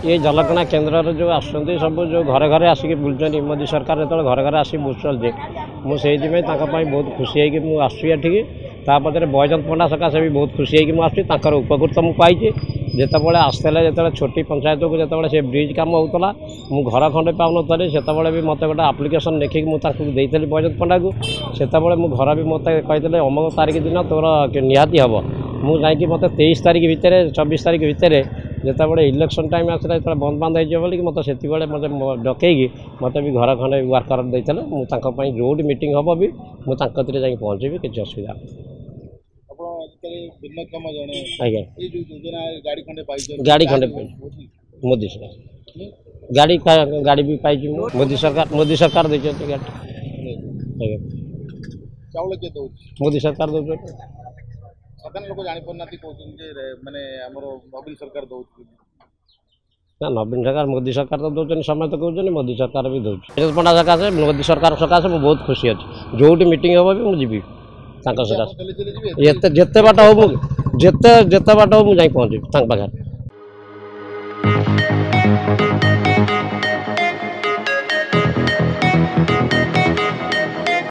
ये जलकणा केन्द्र जो आसुँच सब जो घरे घरे आसिक बुलूँ मोदी सरकार जो घरे घरे आसिक बुलुचे मुझे बहुत खुशी है कि आसुँगी तापरे बैजंत पंडा सकाशे भी बहुत खुशी है कि मुझे उपकृत मुझे जितेबाला आसला जो छोटी पंचायत को जो से ब्रिज कम होता मु घर खंडे पाऊन से भी मत गोटे आप्लिकेसन लिखिक मुझे बैजंत पंडा को से मु घर भी मत कहते अमुक तारीख दिन तोर निहाती हम मुझे मत 23 तारीख भितर 24 तारीख भितर जितेबाला इलेक्शन टाइम आसला जो बंद बांध हो मत से मत डकई मत भी घर खंडे वर्कर देते मुझे जो मीटिंग हम भी मुझे जा पहुँचे किसी असुविधा गाड़ी खंडे मोदी सरकार गाड़ी भी पाई मोदी सरकार देखते गाड़ी मोदी सरकार दौर साधारण लोक जापर माने नवीन सरकार दौर ना नवीन सरकार मोदी सरकार तो दौरान समस्त कहते मोदी सरकार भी दौर पंडा सकाशे मोदी सरकार सकाशे मुझे बहुत खुशी अच्छी जो मीटिंग हम भी मुझे जिते बाट हो जिते बाट हो मुझे पहुँचे पाखे